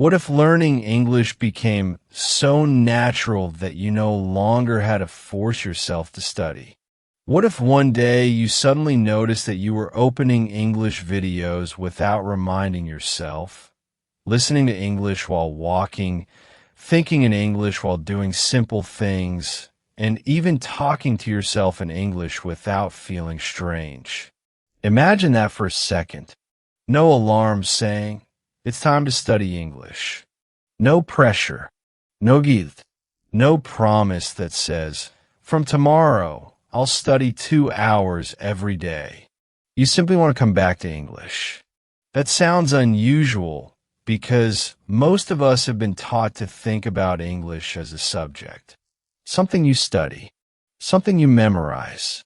What if learning English became so natural that you no longer had to force yourself to study? What if one day you suddenly noticed that you were opening English videos without reminding yourself, listening to English while walking, thinking in English while doing simple things, and even talking to yourself in English without feeling strange? Imagine that for a second. No alarm saying, "It's time to study English." No pressure, no guilt, no promise that says, "From tomorrow, I'll study 2 hours every day." You simply want to come back to English. That sounds unusual because most of us have been taught to think about English as a subject. Something you study, something you memorize,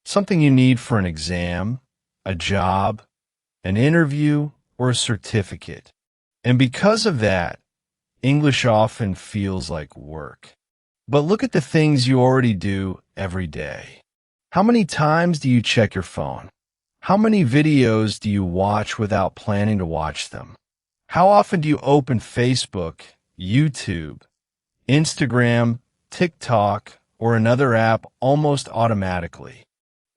something you need for an exam, a job, an interview, or a certificate. And because of that, English often feels like work. But look at the things you already do every day. How many times do you check your phone? How many videos do you watch without planning to watch them? How often do you open Facebook, YouTube, Instagram, TikTok, or another app almost automatically?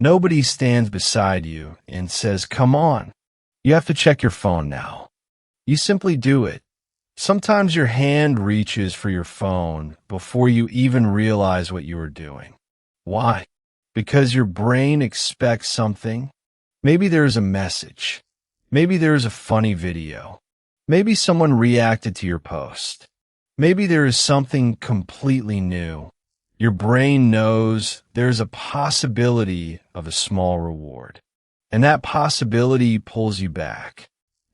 Nobody stands beside you and says, "Come on, you have to check your phone now." You simply do it. Sometimes your hand reaches for your phone before you even realize what you are doing. Why? Because your brain expects something. Maybe there's a message. Maybe there's a funny video. Maybe someone reacted to your post. Maybe there is something completely new. Your brain knows there's a possibility of a small reward, and that possibility pulls you back.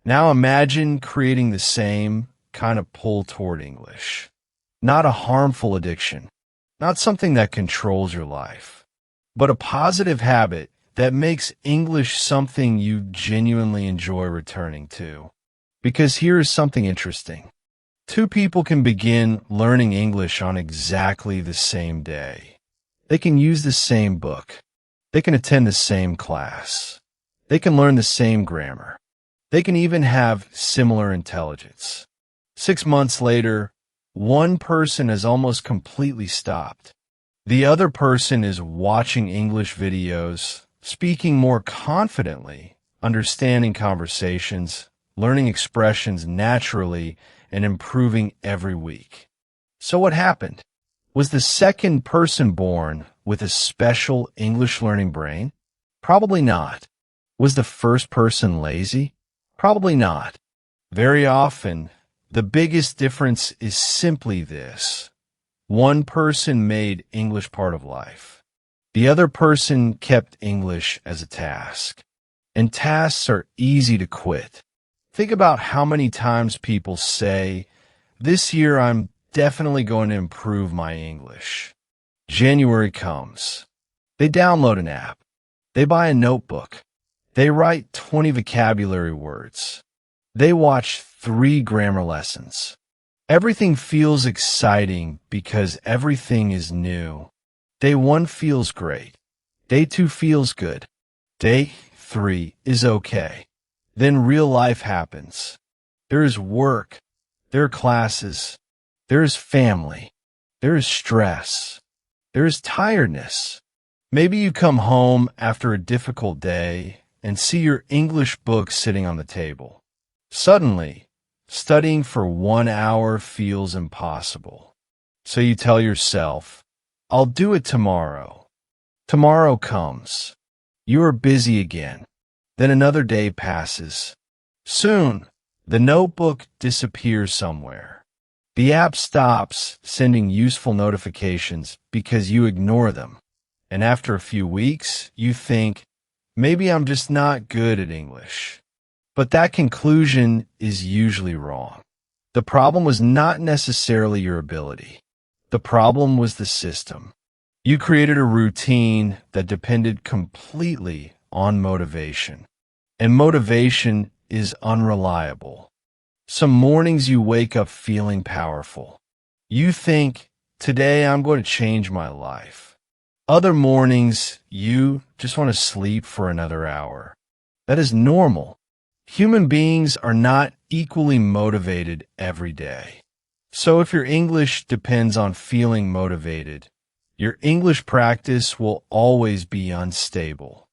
Now imagine creating the same kind of pull toward English. Not a harmful addiction, not something that controls your life, but a positive habit that makes English something you genuinely enjoy returning to. Because here is something interesting. Two people can begin learning English on exactly the same day. They can use the same book. They can attend the same class. They can learn the same grammar. They can even have similar intelligence. 6 months later, one person has almost completely stopped. The other person is watching English videos, speaking more confidently, understanding conversations, learning expressions naturally, and improving every week. So what happened? Was the second person born with a special English learning brain? Probably not. Was the first person lazy? Probably not. Very often, the biggest difference is simply this. One person made English part of life. The other person kept English as a task. And tasks are easy to quit. Think about how many times people say, "This year I'm definitely going to improve my English." January comes. They download an app. They buy a notebook. They write 20 vocabulary words. They watch 3 grammar lessons. Everything feels exciting because everything is new. Day 1 feels great. Day 2 feels good. Day 3 is okay. Then real life happens. There is work. There are classes. There is family. There is stress. There is tiredness. Maybe you come home after a difficult day and see your English book sitting on the table. Suddenly, studying for 1 hour feels impossible. So you tell yourself, "I'll do it tomorrow." Tomorrow comes. You are busy again. Then another day passes. Soon, the notebook disappears somewhere. The app stops sending useful notifications because you ignore them. And after a few weeks, you think, "Maybe I'm just not good at English." But that conclusion is usually wrong. The problem was not necessarily your ability. The problem was the system. You created a routine that depended completely on motivation. And motivation is unreliable. Some mornings you wake up feeling powerful. You think, "Today I'm going to change my life." Other mornings, you just want to sleep for another hour. That is normal. Human beings are not equally motivated every day. So if your English depends on feeling motivated, your English practice will always be unstable.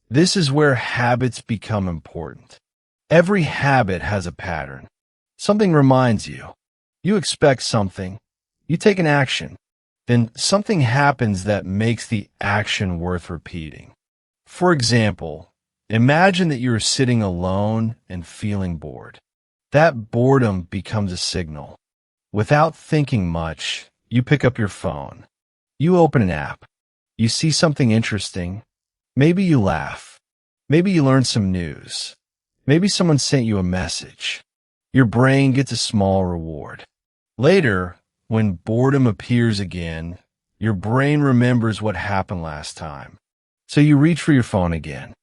This is where habits become important. Every habit has a pattern. Something reminds you. You expect something. You take an action. Then something happens that makes the action worth repeating. For example, imagine that you are sitting alone and feeling bored. That boredom becomes a signal. Without thinking much, you pick up your phone. You open an app. You see something interesting. Maybe you laugh. Maybe you learn some news. Maybe someone sent you a message. Your brain gets a small reward. Later, when boredom appears again, your brain remembers what happened last time. So you reach for your phone again.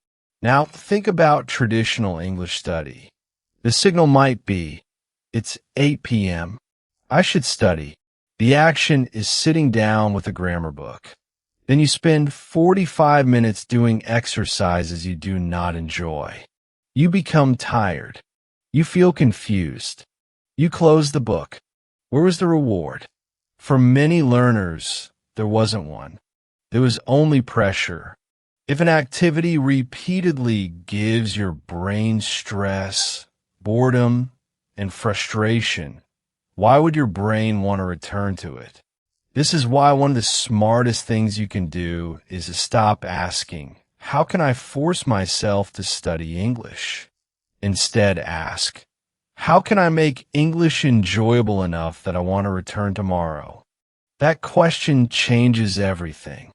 Now think about traditional English study. The signal might be, it's 8 p.m. I should study. The action is sitting down with a grammar book. Then you spend 45 minutes doing exercises you do not enjoy. You become tired. You feel confused. You close the book. Where was the reward? For many learners, there wasn't one. There was only pressure. If an activity repeatedly gives your brain stress, boredom, and frustration, why would your brain want to return to it? This is why one of the smartest things you can do is to stop asking, how can I force myself to study English? Instead, ask, how can I make English enjoyable enough that I want to return tomorrow? That question changes everything.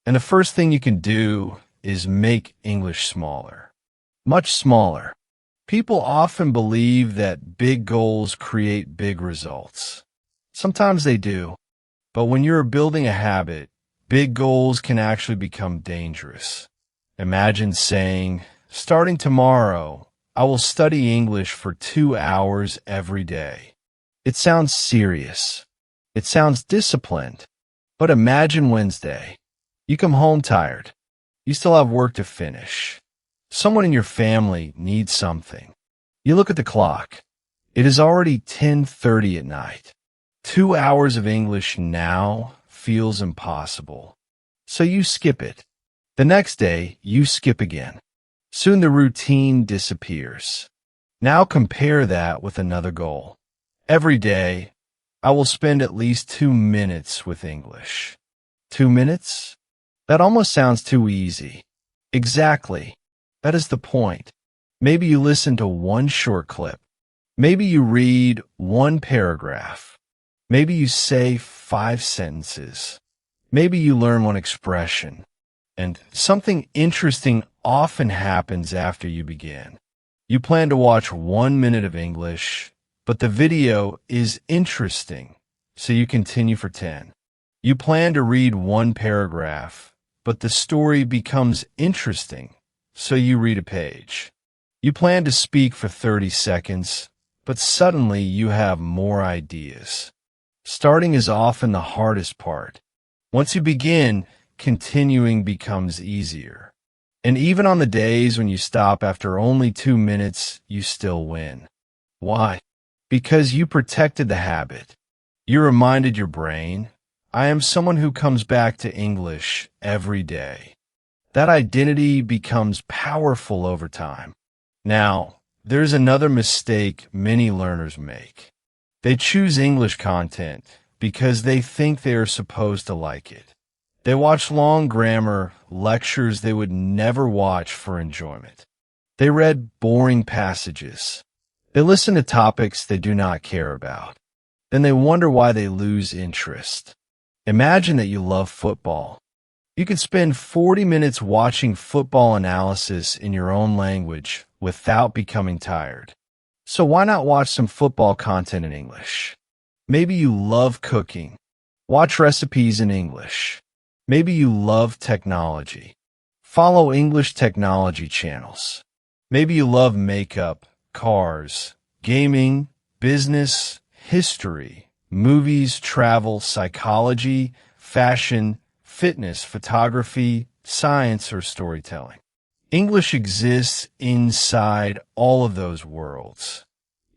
And the first thing you can do is make English smaller. Much smaller. People often believe that big goals create big results. Sometimes they do. But when you're building a habit, big goals can actually become dangerous. Imagine saying, starting tomorrow, I will study English for 2 hours every day. It sounds serious. It sounds disciplined. But imagine Wednesday. You come home tired. You still have work to finish. Someone in your family needs something. You look at the clock. It is already 10:30 at night. 2 hours of English now feels impossible. So you skip it. The next day, you skip again. Soon the routine disappears. Now compare that with another goal. Every day, I will spend at least 2 minutes with English. 2 minutes? That almost sounds too easy. Exactly. That is the point. Maybe you listen to one short clip. Maybe you read one paragraph. Maybe you say 5 sentences. Maybe you learn one expression. And something interesting often happens after you begin. You plan to watch 1 minute of English, but the video is interesting, so you continue for 10. You plan to read one paragraph, but the story becomes interesting, so you read a page. You plan to speak for 30 seconds, but suddenly you have more ideas. Starting is often the hardest part. Once you begin, continuing becomes easier. And even on the days when you stop after only 2 minutes, you still win. Why? Because you protected the habit. You reminded your brain, I am someone who comes back to English every day. That identity becomes powerful over time. Now, there's another mistake many learners make. They choose English content because they think they are supposed to like it. They watch long grammar lectures they would never watch for enjoyment. They read boring passages. They listen to topics they do not care about. Then they wonder why they lose interest. Imagine that you love football. You could spend 40 minutes watching football analysis in your own language without becoming tired. So why not watch some football content in English? Maybe you love cooking. Watch recipes in English. Maybe you love technology. Follow English technology channels. Maybe you love makeup, cars, gaming, business, history, movies, travel, psychology, fashion, fitness, photography, science, or storytelling. English exists inside all of those worlds.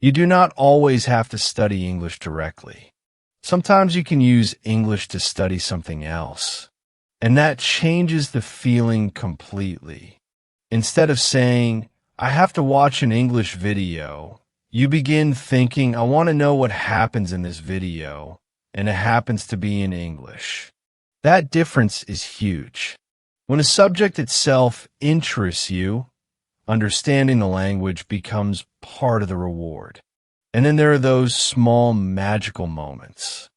You do not always have to study English directly. Sometimes you can use English to study something else, and that changes the feeling completely. Instead of saying, I have to watch an English video, you begin thinking, I want to know what happens in this video, and it happens to be in English. That difference is huge. When a subject itself interests you, understanding the language becomes part of the reward. And then there are those small magical moments.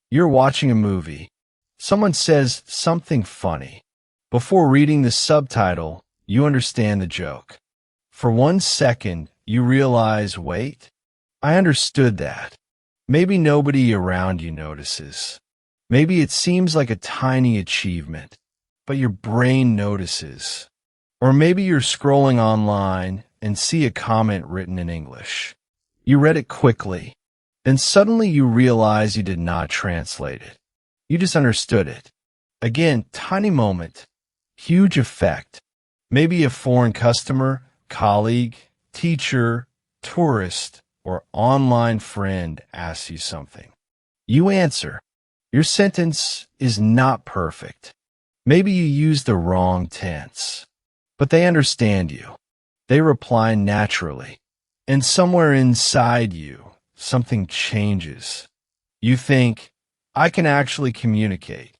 You're watching a movie. Someone says something funny. Before reading the subtitle, you understand the joke. For 1 second, you realize, wait, I understood that. Maybe nobody around you notices. Maybe it seems like a tiny achievement, but your brain notices. Or maybe you're scrolling online and see a comment written in English. You read it quickly, then suddenly you realize you did not translate it. You just understood it. Again, tiny moment, huge effect. Maybe a foreign customer, colleague, teacher, tourist, or online friend asks you something. You answer. Your sentence is not perfect. Maybe you use the wrong tense, but they understand you. They reply naturally. And somewhere inside you, something changes. You think, I can actually communicate.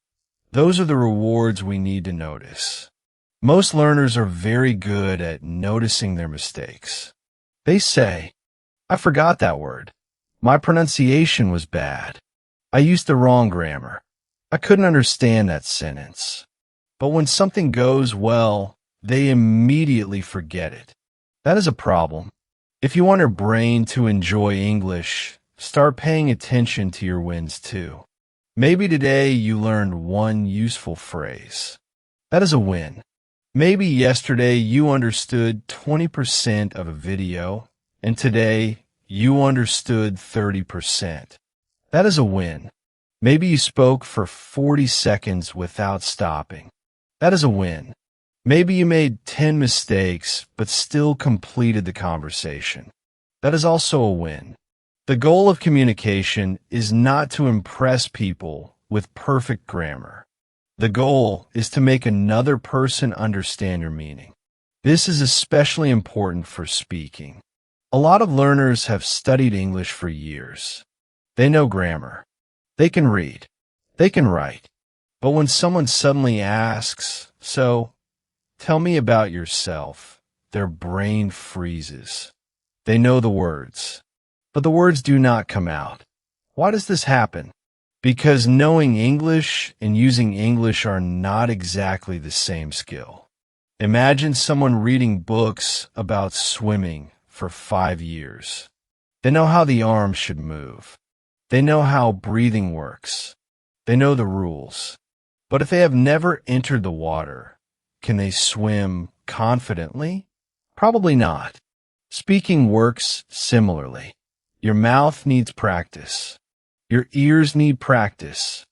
Those are the rewards we need to notice. Most learners are very good at noticing their mistakes. They say, I forgot that word. My pronunciation was bad. I used the wrong grammar. I couldn't understand that sentence. But when something goes well, they immediately forget it. That is a problem. If you want your brain to enjoy English, start paying attention to your wins too. Maybe today you learned one useful phrase. That is a win. Maybe yesterday you understood 20% of a video, and today you understood 30%. That is a win. Maybe you spoke for 40 seconds without stopping. That is a win. Maybe you made 10 mistakes but still completed the conversation. That is also a win. The goal of communication is not to impress people with perfect grammar. The goal is to make another person understand your meaning. This is especially important for speaking. A lot of learners have studied English for years. They know grammar. They can read. They can write. But when someone suddenly asks, so, tell me about yourself, their brain freezes. They know the words, but the words do not come out. Why does this happen? Because knowing English and using English are not exactly the same skill. Imagine someone reading books about swimming for 5 years. They know how the arms should move. They know how breathing works. They know the rules. But if they have never entered the water, can they swim confidently? Probably not. Speaking works similarly. Your mouth needs practice. Your ears need practice.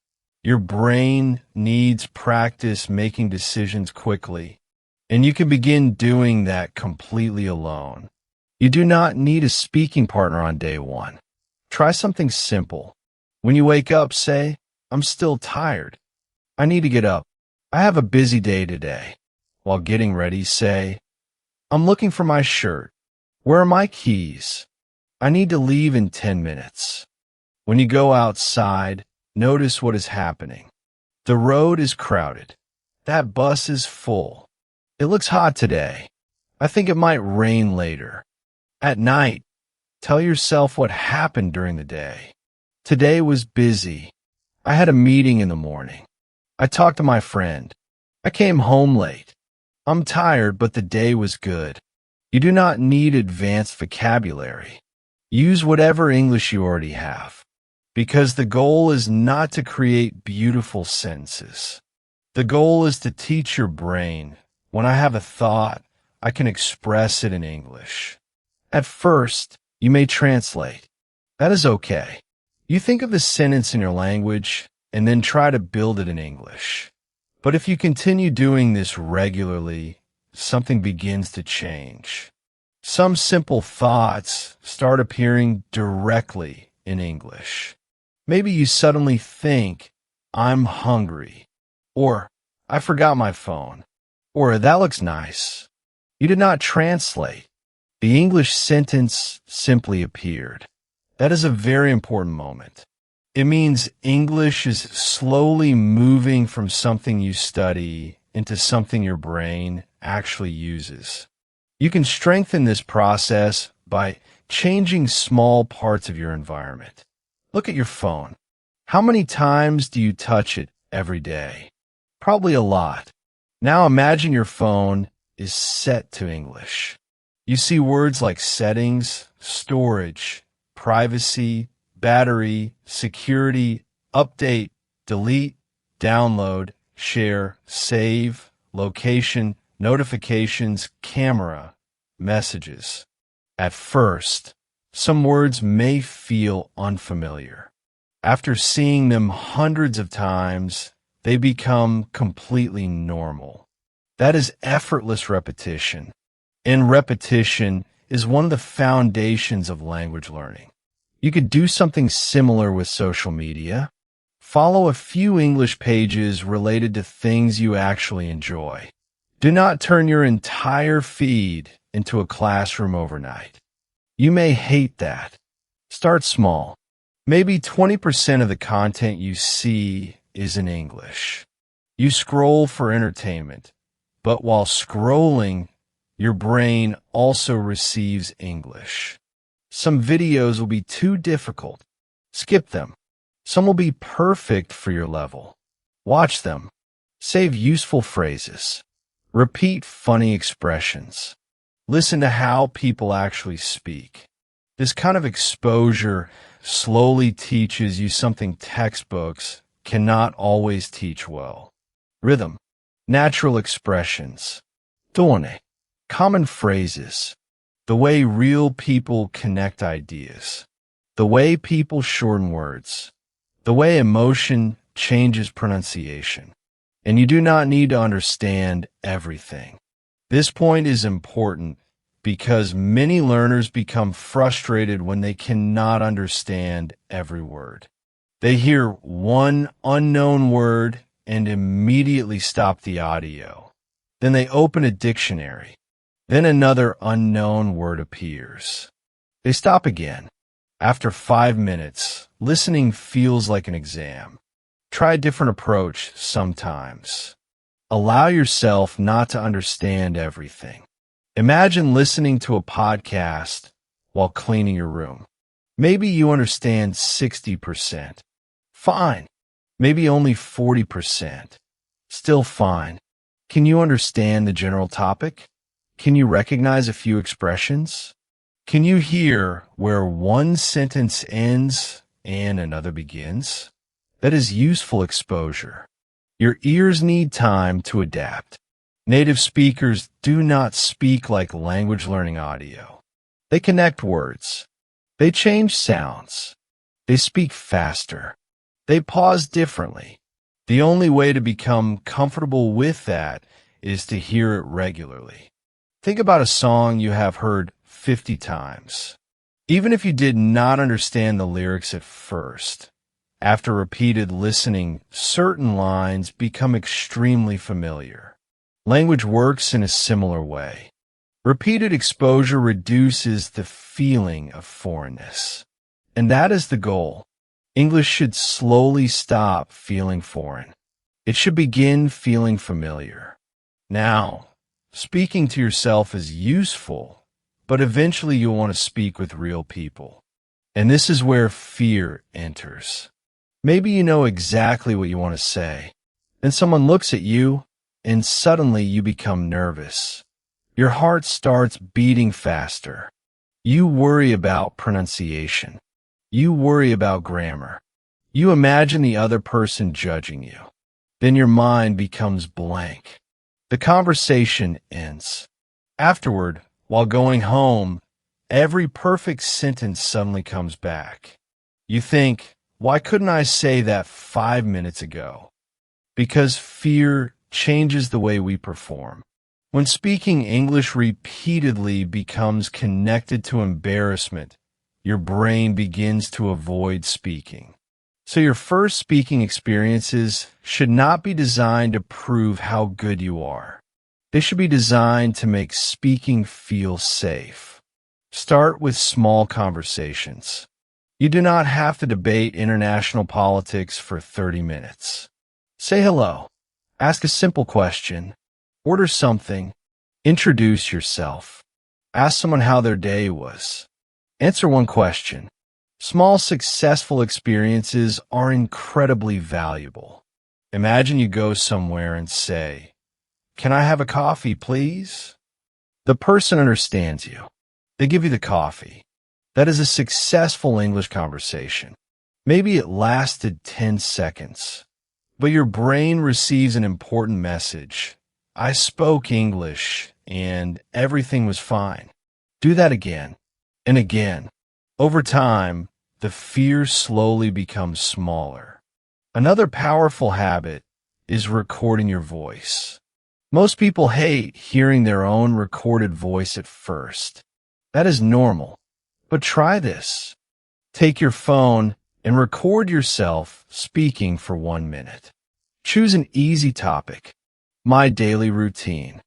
Your brain needs practice making decisions quickly. And you can begin doing that completely alone. You do not need a speaking partner on day one. Try something simple. When you wake up, say, I'm still tired. I need to get up. I have a busy day today. While getting ready, say, I'm looking for my shirt. Where are my keys? I need to leave in 10 minutes. When you go outside, notice what is happening. The road is crowded. That bus is full. It looks hot today. I think it might rain later. At night, tell yourself what happened during the day. Today was busy. I had a meeting in the morning. I talked to my friend. I came home late. I'm tired, but the day was good. You do not need advanced vocabulary. Use whatever English you already have, because the goal is not to create beautiful sentences. The goal is to teach your brain, when I have a thought, I can express it in English. At first, you may translate. That is okay. You think of the sentence in your language and then try to build it in English. But if you continue doing this regularly, something begins to change. Some simple thoughts start appearing directly in English. Maybe you suddenly think, I'm hungry, or I forgot my phone, or that looks nice. You did not translate. The English sentence simply appeared. That is a very important moment. It means English is slowly moving from something you study into something your brain actually uses. You can strengthen this process by changing small parts of your environment. Look at your phone. How many times do you touch it every day? Probably a lot. Now imagine your phone is set to English. You see words like settings, storage, privacy, battery, security, update, delete, download, share, save, location, notifications, camera, messages. At first, some words may feel unfamiliar. After seeing them hundreds of times, they become completely normal. That is effortless repetition. And repetition is one of the foundations of language learning. You could do something similar with social media. Follow a few English pages related to things you actually enjoy. Do not turn your entire feed into a classroom overnight. You may hate that. Start small. Maybe 20% of the content you see is in English. You scroll for entertainment, but while scrolling, your brain also receives English. Some videos will be too difficult. Skip them. Some will be perfect for your level. Watch them. Save useful phrases. Repeat funny expressions. Listen to how people actually speak. This kind of exposure slowly teaches you something textbooks cannot always teach well. Rhythm, natural expressions, tone, common phrases, the way real people connect ideas, the way people shorten words, the way emotion changes pronunciation. And you do not need to understand everything. This point is important because many learners become frustrated when they cannot understand every word. They hear one unknown word and immediately stop the audio. Then they open a dictionary. Then another unknown word appears. They stop again. After 5 minutes, listening feels like an exam. Try a different approach sometimes. Allow yourself not to understand everything. Imagine listening to a podcast while cleaning your room. Maybe you understand 60%. Fine. Maybe only 40%. Still fine. Can you understand the general topic? Can you recognize a few expressions? Can you hear where one sentence ends and another begins? That is useful exposure. Your ears need time to adapt. Native speakers do not speak like language learning audio. They connect words. They change sounds. They speak faster. They pause differently. The only way to become comfortable with that is to hear it regularly. Think about a song you have heard 50 times. Even if you did not understand the lyrics at first, after repeated listening, certain lines become extremely familiar. Language works in a similar way. Repeated exposure reduces the feeling of foreignness. And that is the goal. English should slowly stop feeling foreign. It should begin feeling familiar. Now, speaking to yourself is useful, but eventually you'll want to speak with real people. And this is where fear enters. Maybe you know exactly what you want to say. Then someone looks at you, and suddenly you become nervous. Your heart starts beating faster. You worry about pronunciation. You worry about grammar. You imagine the other person judging you. Then your mind becomes blank. The conversation ends. Afterward, while going home, every perfect sentence suddenly comes back. You think, why couldn't I say that 5 minutes ago? Because fear changes the way we perform. When speaking English repeatedly becomes connected to embarrassment, your brain begins to avoid speaking. So your first speaking experiences should not be designed to prove how good you are. They should be designed to make speaking feel safe. Start with small conversations. You do not have to debate international politics for 30 minutes. Say hello. Ask a simple question. Order something. Introduce yourself. Ask someone how their day was. Answer one question. Small successful experiences are incredibly valuable. Imagine you go somewhere and say, "Can I have a coffee, please?" The person understands you. They give you the coffee. That is a successful English conversation. Maybe it lasted 10 seconds, but your brain receives an important message. I spoke English and everything was fine. Do that again and again. Over time, the fear slowly becomes smaller. Another powerful habit is recording your voice. Most people hate hearing their own recorded voice at first. That is normal, but try this. Take your phone and record yourself speaking for 1 minute. Choose an easy topic. My daily routine.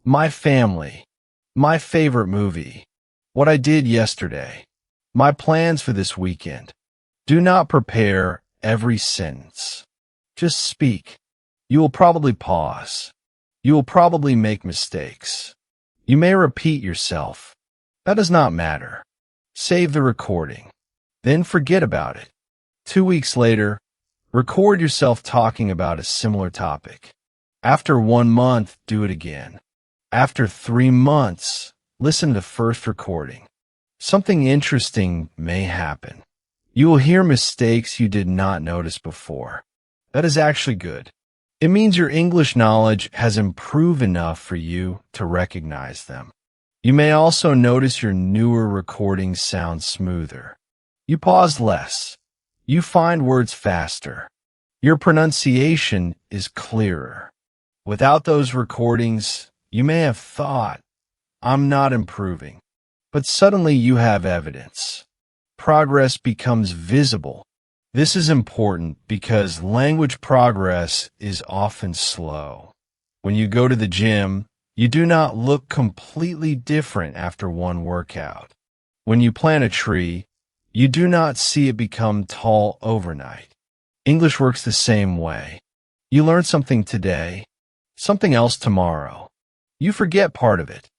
My family. My favorite movie. What I did yesterday. My plans for this weekend. Do not prepare every sentence. Just speak. You will probably pause. You will probably make mistakes. You may repeat yourself. That does not matter. Save the recording. Then forget about it. 2 weeks later, record yourself talking about a similar topic. After 1 month, do it again. After 3 months, listen to the first recording. Something interesting may happen. You will hear mistakes you did not notice before. That is actually good. It means your English knowledge has improved enough for you to recognize them. You may also notice your newer recordings sound smoother. You pause less. You find words faster. Your pronunciation is clearer. Without those recordings, you may have thought, "I'm not improving." But suddenly you have evidence. Progress becomes visible. This is important because language progress is often slow. When you go to the gym, you do not look completely different after one workout. When you plant a tree, you do not see it become tall overnight. English works the same way. You learn something today, something else tomorrow. You forget part of it.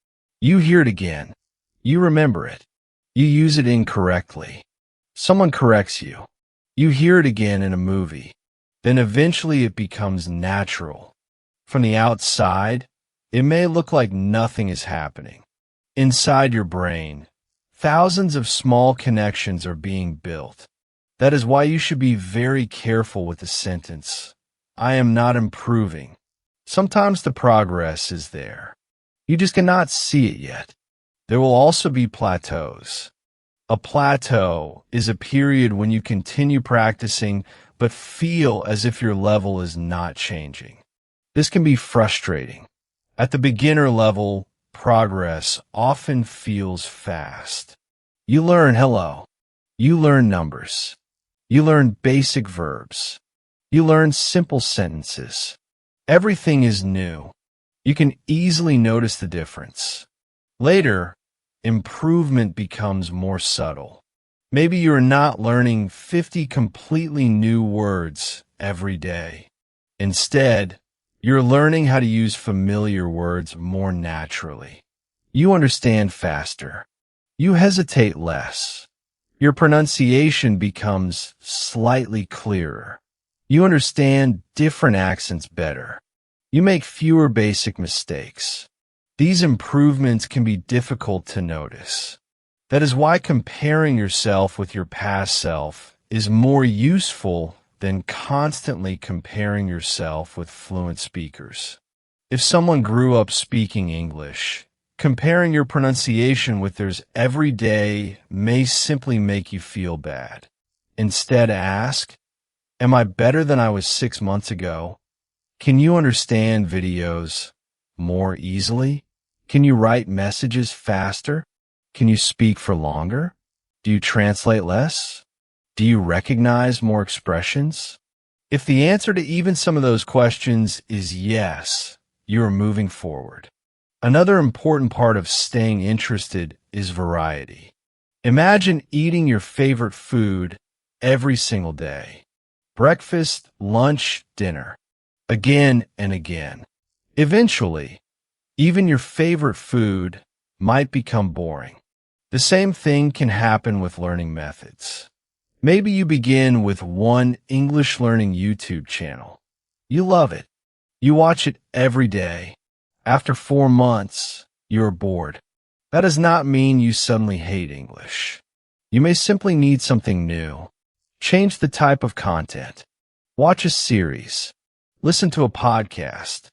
You hear it again. You remember it. You use it incorrectly. Someone corrects you. You hear it again in a movie. Then eventually it becomes natural. From the outside, it may look like nothing is happening. Inside your brain, thousands of small connections are being built. That is why you should be very careful with the sentence, "I am not improving." Sometimes the progress is there. You just cannot see it yet. There will also be plateaus. A plateau is a period when you continue practicing but feel as if your level is not changing. This can be frustrating. At the beginner level, progress often feels fast. You learn hello. You learn numbers. You learn basic verbs. You learn simple sentences. Everything is new. You can easily notice the difference. Later, improvement becomes more subtle. Maybe you're not learning 50 completely new words every day. Instead, you're learning how to use familiar words more naturally. You understand faster. You hesitate less. Your pronunciation becomes slightly clearer. You understand different accents better. You make fewer basic mistakes. These improvements can be difficult to notice. That is why comparing yourself with your past self is more useful than constantly comparing yourself with fluent speakers. If someone grew up speaking English, comparing your pronunciation with theirs every day may simply make you feel bad. Instead, ask, "Am I better than I was 6 months ago? Can you understand videos? more easily? Can you write messages faster? Can you speak for longer? Do you translate less? Do you recognize more expressions? If the answer to even some of those questions is yes, you are moving forward. Another important part of staying interested is variety. Imagine eating your favorite food every single day. Breakfast, lunch, dinner. Again and again. Eventually, even your favorite food might become boring. The same thing can happen with learning methods. Maybe you begin with one English learning YouTube channel. You love it. You watch it every day. After 4 months, you are bored. That does not mean you suddenly hate English. You may simply need something new. Change the type of content. Watch a series. Listen to a podcast.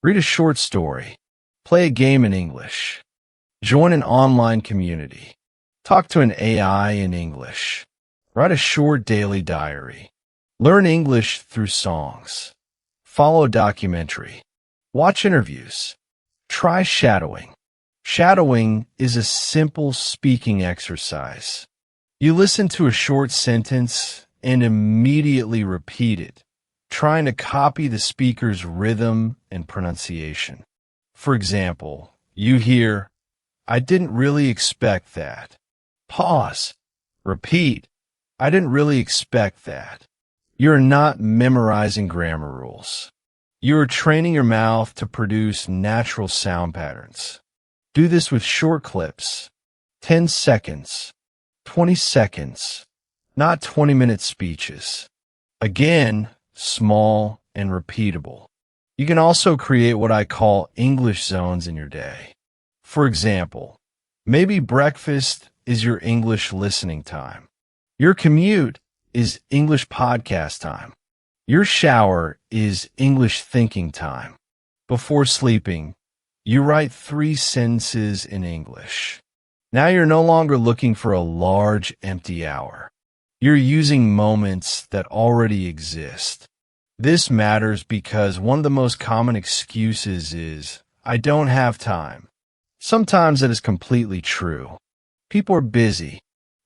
Read a short story. Play a game in English. Join an online community. Talk to an AI in English. Write a short daily diary. Learn English through songs. Follow a documentary. Watch interviews. Try shadowing. Shadowing is a simple speaking exercise. You listen to a short sentence and immediately repeat it, trying to copy the speaker's rhythm and pronunciation. For example, you hear, "I didn't really expect that." Pause. Repeat. "I didn't really expect that." You're not memorizing grammar rules. You're training your mouth to produce natural sound patterns. Do this with short clips, 10 seconds, 20 seconds, not 20-minute speeches. Again, small and repeatable. You can also create what I call English zones in your day. For example, maybe breakfast is your English listening time. Your commute is English podcast time. Your shower is English thinking time. Before sleeping, you write 3 sentences in English. Now you're no longer looking for a large, empty hour. You're using moments that already exist. This matters because one of the most common excuses is, "I don't have time." Sometimes it is completely true. People are busy.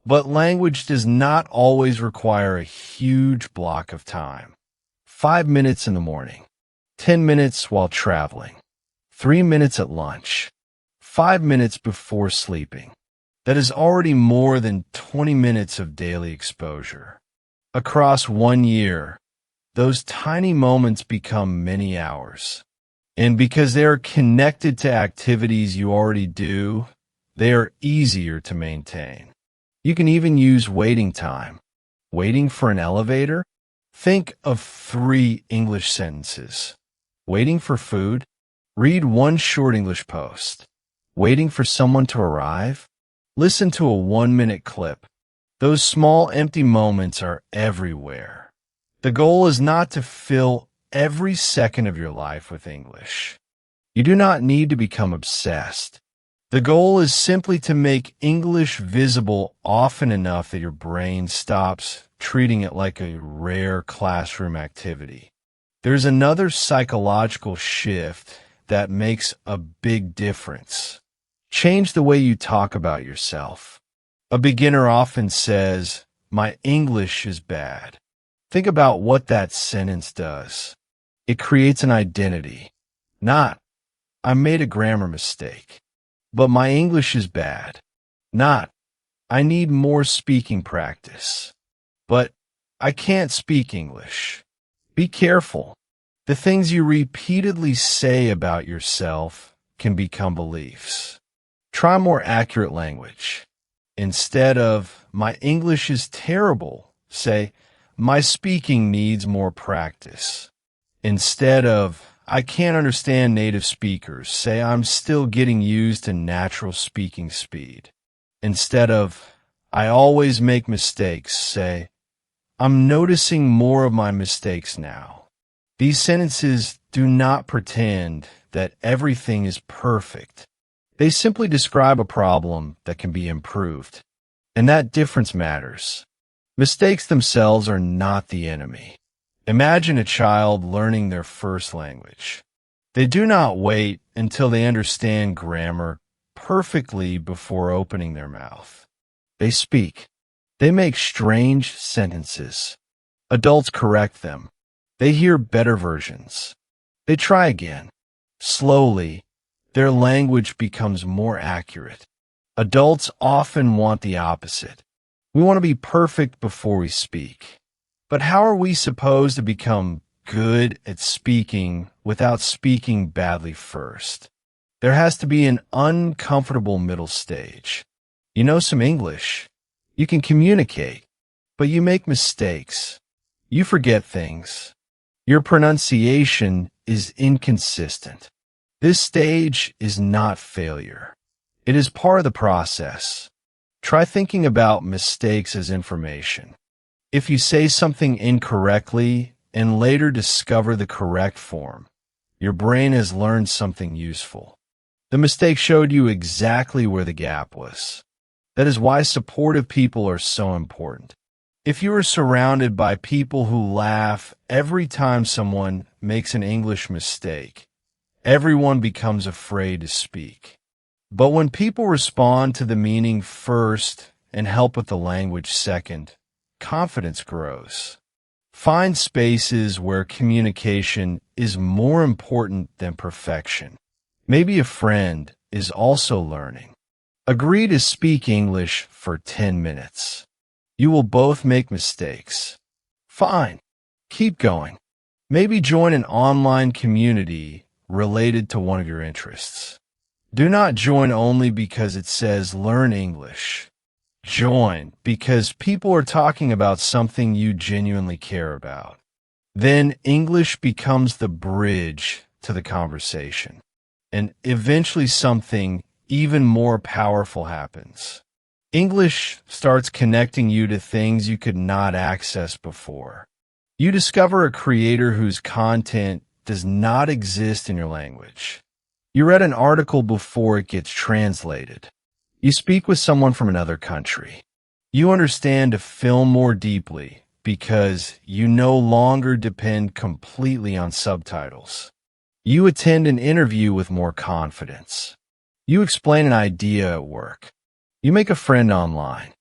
But language does not always require a huge block of time. 5 minutes in the morning, 10 minutes while traveling, 3 minutes at lunch, 5 minutes before sleeping. That is already more than 20 minutes of daily exposure. Across 1 year, those tiny moments become many hours. And because they are connected to activities you already do, they are easier to maintain. You can even use waiting time. Waiting for an elevator? Think of 3 English sentences. Waiting for food? Read 1 short English post. Waiting for someone to arrive? Listen to a 1-minute clip. Those small empty moments are everywhere. The goal is not to fill every second of your life with English. You do not need to become obsessed. The goal is simply to make English visible often enough that your brain stops treating it like a rare classroom activity. There's another psychological shift that makes a big difference. Change the way you talk about yourself. A beginner often says, "My English is bad." Think about what that sentence does. It creates an identity. Not, "I made a grammar mistake." But "my English is bad." Not, "I need more speaking practice." But "I can't speak English." Be careful. The things you repeatedly say about yourself can become beliefs. Try more accurate language. Instead of, "My English is terrible," say, "My speaking needs more practice." Instead of, "I can't understand native speakers," say, "I'm still getting used to natural speaking speed." Instead of, "I always make mistakes," say, "I'm noticing more of my mistakes now." These sentences do not pretend that everything is perfect. They simply describe a problem that can be improved. And that difference matters. Mistakes themselves are not the enemy. Imagine a child learning their first language. They do not wait until they understand grammar perfectly before opening their mouth. They speak. They make strange sentences. Adults correct them. They hear better versions. They try again. Slowly, their language becomes more accurate. Adults often want the opposite. We want to be perfect before we speak. But how are we supposed to become good at speaking without speaking badly first? There has to be an uncomfortable middle stage. You know some English. You can communicate, but you make mistakes. You forget things. Your pronunciation is inconsistent. This stage is not failure. It is part of the process. Try thinking about mistakes as information. If you say something incorrectly and later discover the correct form, your brain has learned something useful. The mistake showed you exactly where the gap was. That is why supportive people are so important. If you are surrounded by people who laugh every time someone makes an English mistake, everyone becomes afraid to speak. But when people respond to the meaning first and help with the language second, confidence grows. Find spaces where communication is more important than perfection. Maybe a friend is also learning. Agree to speak English for 10 minutes. You will both make mistakes. Fine. Keep going. Maybe join an online community related to one of your interests. Do not join only because it says learn English. Join because people are talking about something you genuinely care about. Then English becomes the bridge to the conversation. And eventually something even more powerful happens. English starts connecting you to things you could not access before. You discover a creator whose content does not exist in your language. You read an article before it gets translated. You speak with someone from another country. You understand a film more deeply because you no longer depend completely on subtitles. You attend an interview with more confidence. You explain an idea at work. You make a friend online.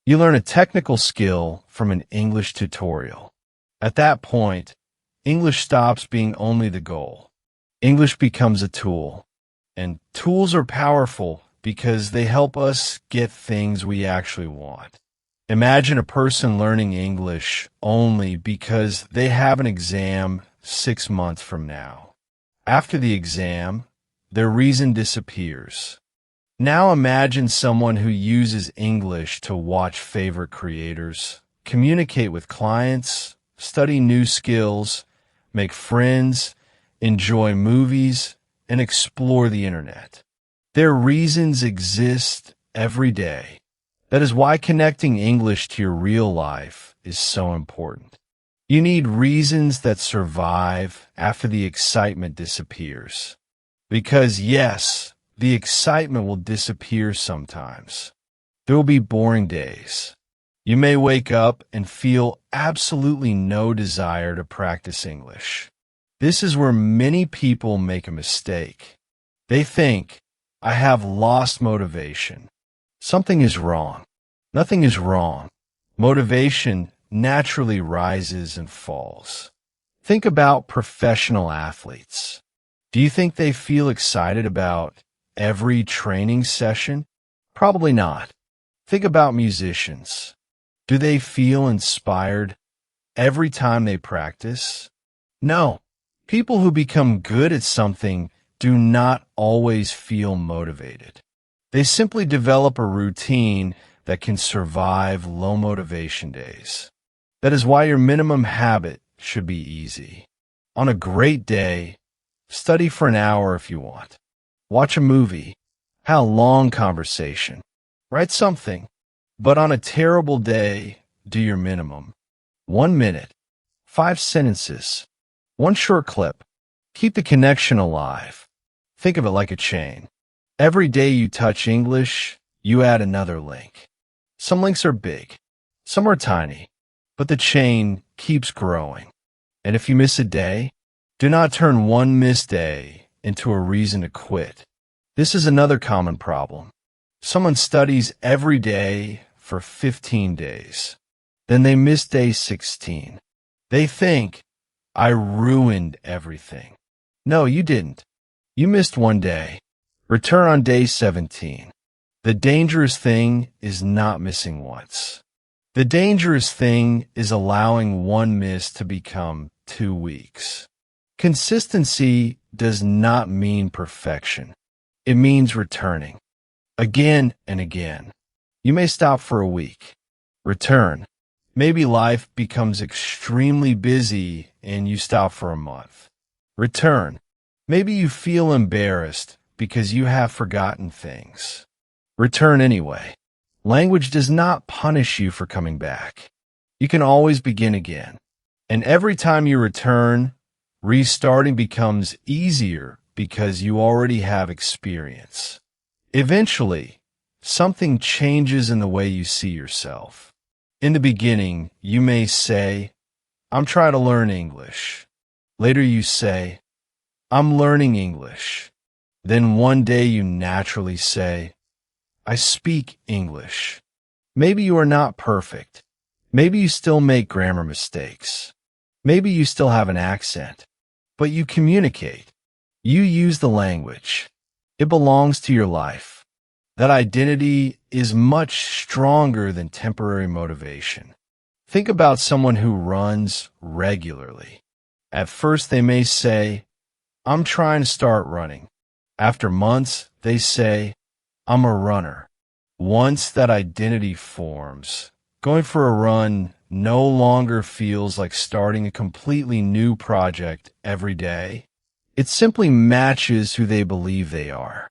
You learn a technical skill from an English tutorial. At that point, English stops being only the goal. English becomes a tool. And tools are powerful because they help us get things we actually want. Imagine a person learning English only because they have an exam 6 months from now. After the exam, their reason disappears. Now imagine someone who uses English to watch favorite creators, communicate with clients, study new skills, make friends, enjoy movies, and explore the internet. Their reasons exist every day. That is why connecting English to your real life is so important. You need reasons that survive after the excitement disappears. Because yes, the excitement will disappear sometimes. There will be boring days. You may wake up and feel absolutely no desire to practice English. This is where many people make a mistake. They think, I have lost motivation. Something is wrong. Nothing is wrong. Motivation naturally rises and falls. Think about professional athletes. Do you think they feel excited about every training session? Probably not. Think about musicians. Do they feel inspired every time they practice? No. People who become good at something do not always feel motivated. They simply develop a routine that can survive low motivation days. That is why your minimum habit should be easy. On a great day, study for an hour if you want. Watch a movie. Have a long conversation. Write something. But on a terrible day, do your minimum. 1 minute. 5 sentences. 1 short clip. Keep the connection alive. Think of it like a chain. Every day you touch English, you add another link. Some links are big. Some are tiny. But the chain keeps growing. And if you miss a day, do not turn one missed day into a reason to quit. This is another common problem. Someone studies every day for 15 days. Then they miss day 16. They think, I ruined everything. No, you didn't. You missed one day. Return on day 17. The dangerous thing is not missing once. The dangerous thing is allowing one miss to become 2 weeks. Consistency does not mean perfection. It means returning. Again and again. You may stop for a week. Return. Maybe life becomes extremely busy and you stop for a month. Return. Maybe you feel embarrassed because you have forgotten things. Return anyway. Language does not punish you for coming back. You can always begin again. And every time you return, restarting becomes easier because you already have experience. Eventually, something changes in the way you see yourself. In the beginning, you may say, I'm trying to learn English. Later you say, I'm learning English. Then one day you naturally say, I speak English. Maybe you are not perfect. Maybe you still make grammar mistakes. Maybe you still have an accent. But you communicate. You use the language. It belongs to your life. That identity is much stronger than temporary motivation. Think about someone who runs regularly. At first they may say, I'm trying to start running. After months, they say, I'm a runner. Once that identity forms, going for a run no longer feels like starting a completely new project every day. It simply matches who they believe they are.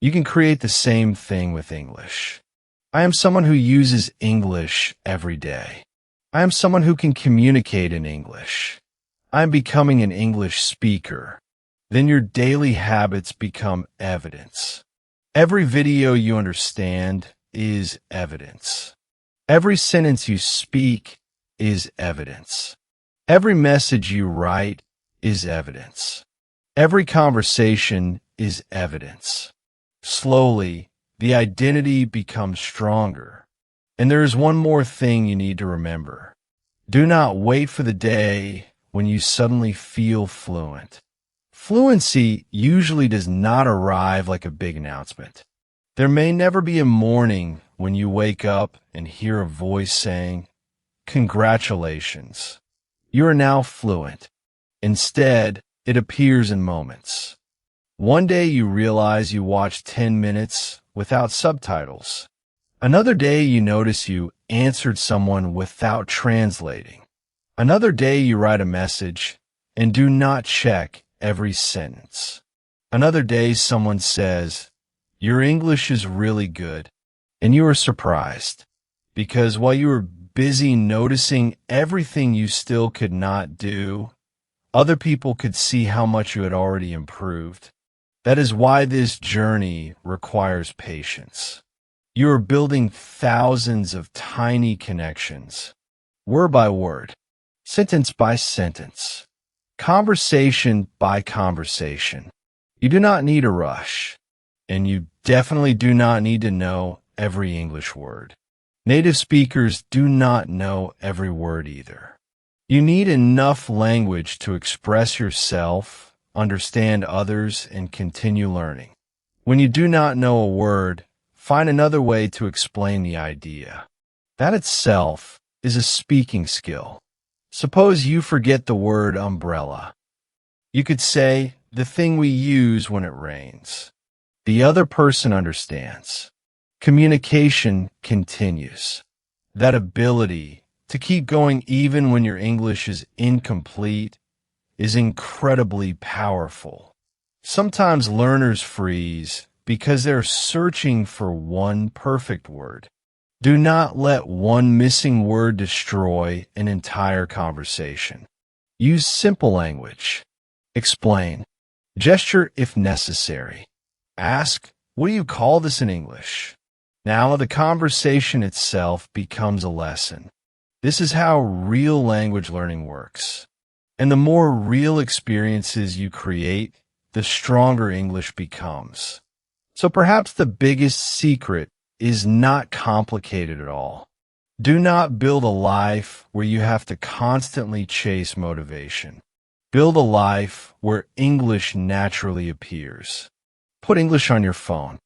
You can create the same thing with English. I am someone who uses English every day. I am someone who can communicate in English. I am becoming an English speaker. Then your daily habits become evidence. Every video you understand is evidence. Every sentence you speak is evidence. Every message you write is evidence. Every conversation is evidence. Slowly, the identity becomes stronger. And there is one more thing you need to remember. Do not wait for the day when you suddenly feel fluent. Fluency usually does not arrive like a big announcement. There may never be a morning when you wake up and hear a voice saying, Congratulations, you are now fluent. Instead, it appears in moments. One day you realize you watched 10 minutes without subtitles. Another day you notice you answered someone without translating. Another day you write a message and do not check every sentence. Another day someone says, Your English is really good, and you are surprised, because while you were busy noticing everything you still could not do, other people could see how much you had already improved. That is why this journey requires patience. You are building thousands of tiny connections, word by word, sentence by sentence, conversation by conversation. You do not need a rush, and you definitely do not need to know every English word. Native speakers do not know every word either. You need enough language to express yourself, understand others, and continue learning. When you do not know a word, find another way to explain the idea. That itself is a speaking skill. Suppose you forget the word umbrella. You could say, the thing we use when it rains. The other person understands. Communication continues. That ability to keep going even when your English is incomplete is incredibly powerful. Sometimes learners freeze because they're searching for one perfect word. Do not let one missing word destroy an entire conversation. Use simple language. Explain. Gesture if necessary. Ask, what do you call this in English? Now the conversation itself becomes a lesson. This is how real language learning works. And the more real experiences you create, the stronger English becomes. So perhaps the biggest secret is not complicated at all. Do not build a life where you have to constantly chase motivation. Build a life where English naturally appears. Put English on your phone.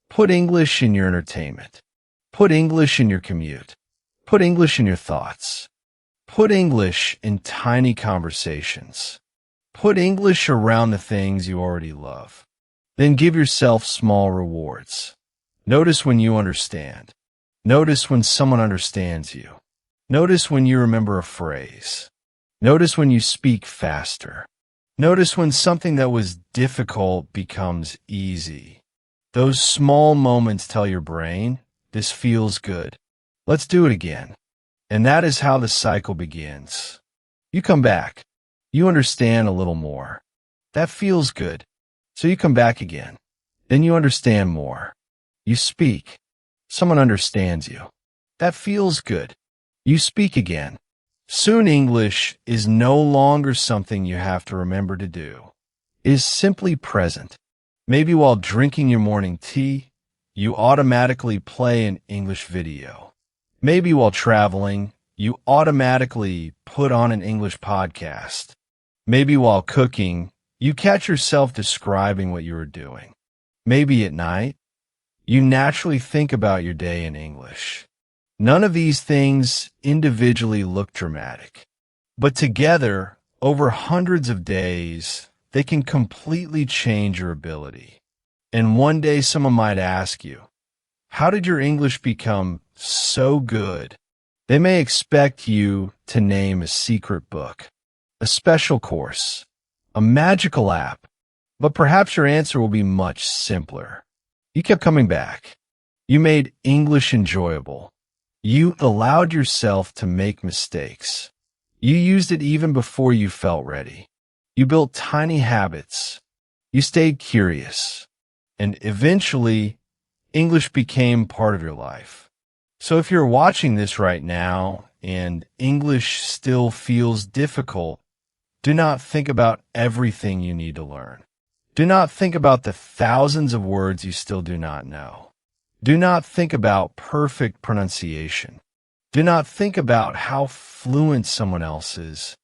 Put English in your entertainment. Put English in your commute. Put English in your thoughts. Put English in tiny conversations. Put English around the things you already love. Then give yourself small rewards. Notice when you understand. Notice when someone understands you. Notice when you remember a phrase. Notice when you speak faster. Notice when something that was difficult becomes easy. Those small moments tell your brain, this feels good. Let's do it again. And that is how the cycle begins. You come back. You understand a little more. That feels good. So you come back again. Then you understand more. You speak. Someone understands you. That feels good. You speak again. Soon English is no longer something you have to remember to do. It is simply present. Maybe while drinking your morning tea, you automatically play an English video. Maybe while traveling, you automatically put on an English podcast. Maybe while cooking, you catch yourself describing what you are doing. Maybe at night, you naturally think about your day in English. None of these things individually look dramatic, but together, over hundreds of days, they can completely change your ability. And one day someone might ask you, how did your English become so good? They may expect you to name a secret book, a special course, a magical app, but perhaps your answer will be much simpler. You kept coming back. You made English enjoyable. You allowed yourself to make mistakes. You used it even before you felt ready. You built tiny habits. You stayed curious. And eventually, English became part of your life. So if you're watching this right now and English still feels difficult, do not think about everything you need to learn. Do not think about the thousands of words you still do not know. Do not think about perfect pronunciation. Do not think about how fluent someone else is.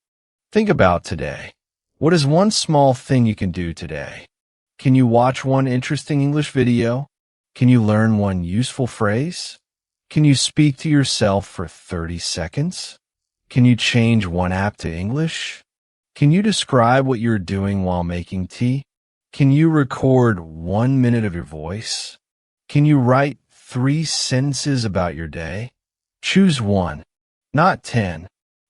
Think about today. What is one small thing you can do today? Can you watch one interesting English video? Can you learn one useful phrase? Can you speak to yourself for 30 seconds? Can you change one app to English? Can you describe what you're doing while making tea? Can you record 1 minute of your voice? Can you write 3 sentences about your day? Choose one, not 10.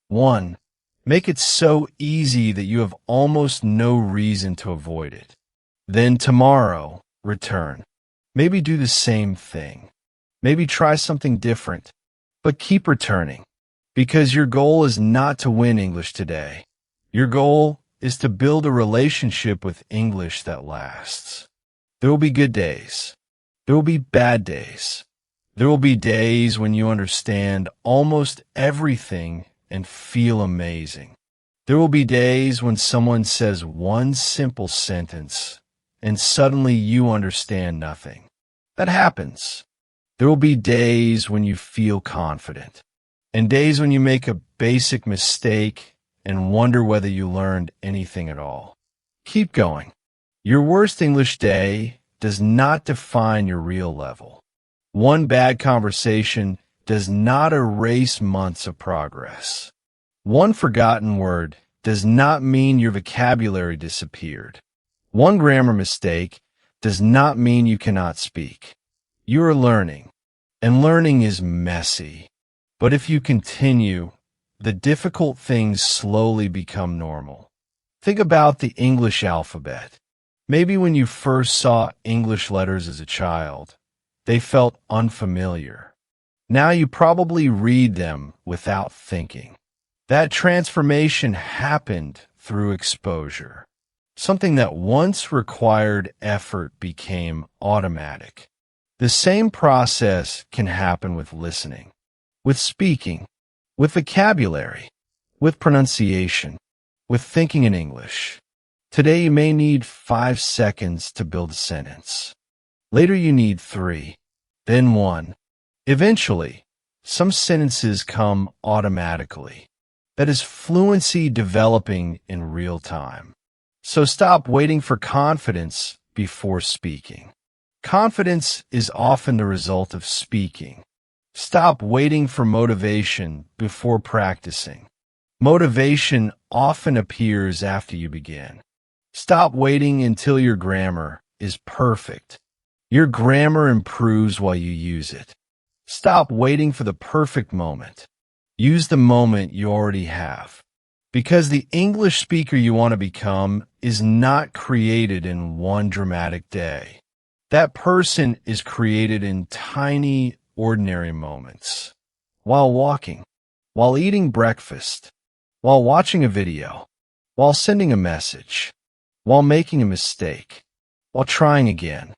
One. Make it so easy that you have almost no reason to avoid it. Then tomorrow, return. Maybe do the same thing. Maybe try something different, but keep returning. Because your goal is not to win English today. Your goal is to build a relationship with English that lasts. There will be good days. There will be bad days. There will be days when you understand almost everything and feel amazing. There will be days when someone says one simple sentence and suddenly you understand nothing. That happens. There will be days when you feel confident and days when you make a basic mistake and wonder whether you learned anything at all. Keep going. Your worst English day does not define your real level. One bad conversation does not erase months of progress. One forgotten word does not mean your vocabulary disappeared. One grammar mistake does not mean you cannot speak. You are learning, and learning is messy. But if you continue, the difficult things slowly become normal. Think about the English alphabet. Maybe when you first saw English letters as a child, they felt unfamiliar. Now you probably read them without thinking. That transformation happened through exposure. Something that once required effort became automatic. The same process can happen with listening, with speaking, with vocabulary, with pronunciation, with thinking in English. Today you may need 5 seconds to build a sentence. Later you need 3, then 1. Eventually, some sentences come automatically. That is fluency developing in real time. So stop waiting for confidence before speaking. Confidence is often the result of speaking. Stop waiting for motivation before practicing. Motivation often appears after you begin. Stop waiting until your grammar is perfect. Your grammar improves while you use it. Stop waiting for the perfect moment. Use the moment you already have. Because the English speaker you want to become is not created in one dramatic day. That person is created in tiny, ordinary moments. While walking, while eating breakfast, while watching a video, while sending a message, while making a mistake, while trying again.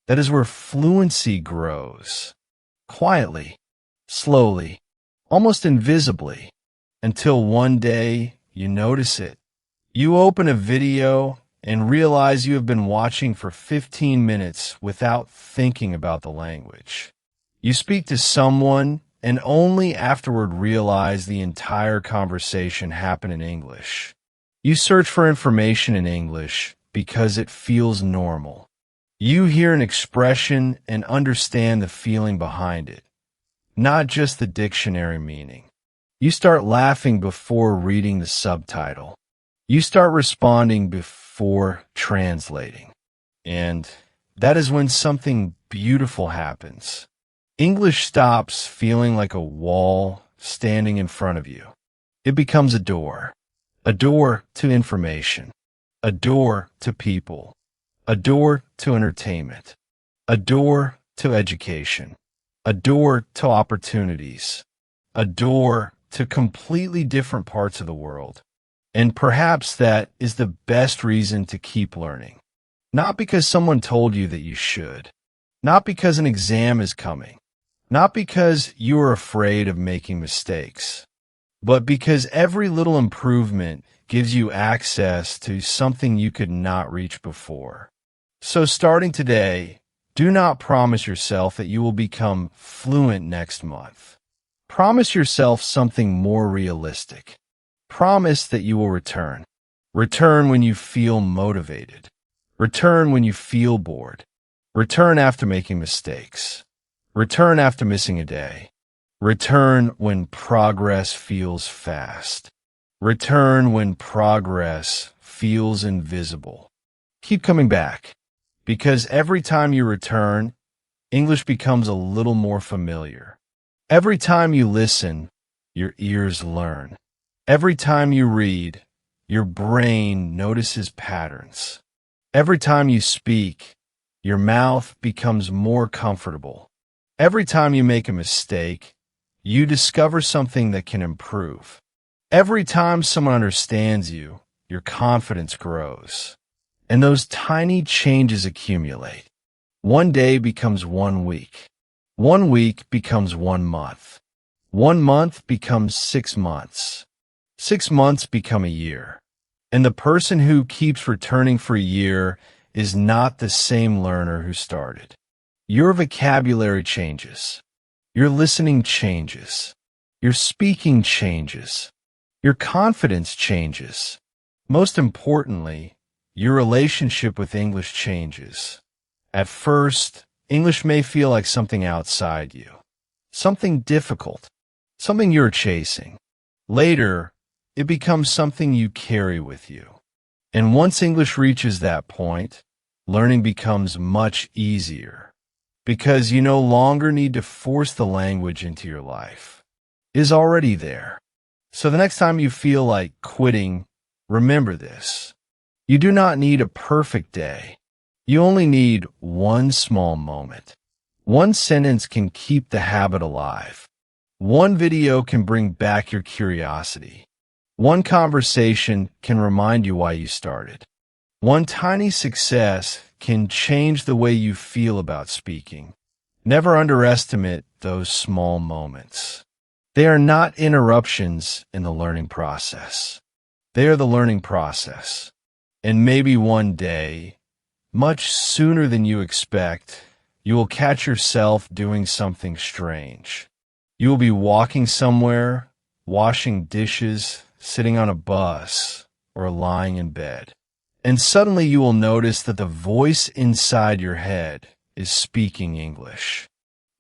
That is where fluency grows. Quietly, slowly, almost invisibly, until one day you notice it. You open a video and realize you have been watching for 15 minutes without thinking about the language. You speak to someone and only afterward realize the entire conversation happened in English. You search for information in English because it feels normal. You hear an expression and understand the feeling behind it, not just the dictionary meaning. You start laughing before reading the subtitle. You start responding before translating. And that is when something beautiful happens. English stops feeling like a wall standing in front of you. It becomes a door to information, a door to people, a door to entertainment, a door to education, a door to opportunities, a door to completely different parts of the world. And perhaps that is the best reason to keep learning. Not because someone told you that you should, not because an exam is coming, not because you are afraid of making mistakes, but because every little improvement gives you access to something you could not reach before. So starting today, do not promise yourself that you will become fluent next month. Promise yourself something more realistic. Promise that you will return. Return when you feel motivated. Return when you feel bored. Return after making mistakes. Return after missing a day. Return when progress feels fast. Return when progress feels invisible. Keep coming back, because every time you return, English becomes a little more familiar. Every time you listen, your ears learn. Every time you read, your brain notices patterns. Every time you speak, your mouth becomes more comfortable. Every time you make a mistake, you discover something that can improve. Every time someone understands you, your confidence grows. And those tiny changes accumulate. One day becomes 1 week. 1 week becomes 1 month. 1 month becomes 6 months. 6 months become a year. And the person who keeps returning for a year is not the same learner who started. Your vocabulary changes. Your listening changes. Your speaking changes. Your confidence changes. Most importantly, your relationship with English changes. At first, English may feel like something outside you, something difficult, something you're chasing. Later, it becomes something you carry with you. And once English reaches that point, learning becomes much easier because you no longer need to force the language into your life. It is already there. So the next time you feel like quitting, remember this. You do not need a perfect day. You only need one small moment. One sentence can keep the habit alive. One video can bring back your curiosity. One conversation can remind you why you started. One tiny success can change the way you feel about speaking. Never underestimate those small moments. They are not interruptions in the learning process. They are the learning process. And maybe one day, much sooner than you expect, you will catch yourself doing something strange. You will be walking somewhere, washing dishes, sitting on a bus, or lying in bed. And suddenly you will notice that the voice inside your head is speaking English.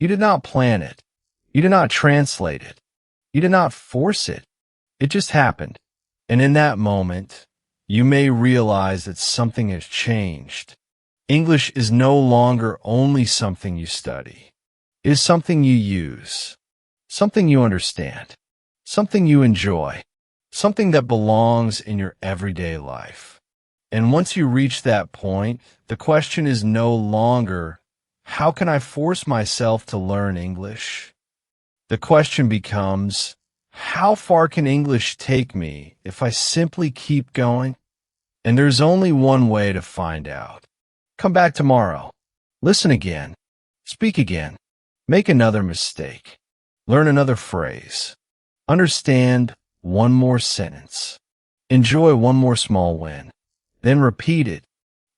You did not plan it. You did not translate it. You did not force it. It just happened. And in that moment, you may realize that something has changed. English is no longer only something you study. It is something you use, something you understand, something you enjoy, something that belongs in your everyday life. And once you reach that point, the question is no longer, how can I force myself to learn English? The question becomes, how far can English take me if I simply keep going? And there's only one way to find out. Come back tomorrow. Listen again. Speak again. Make another mistake. Learn another phrase. Understand one more sentence. Enjoy one more small win. Then repeat it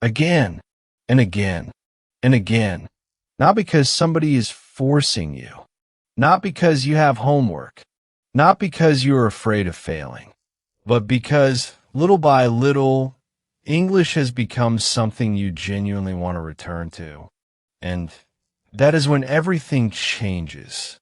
again and again and again. Not because somebody is forcing you. Not because you have homework. Not because you are afraid of failing. But because, little by little, English has become something you genuinely want to return to. And that is when everything changes.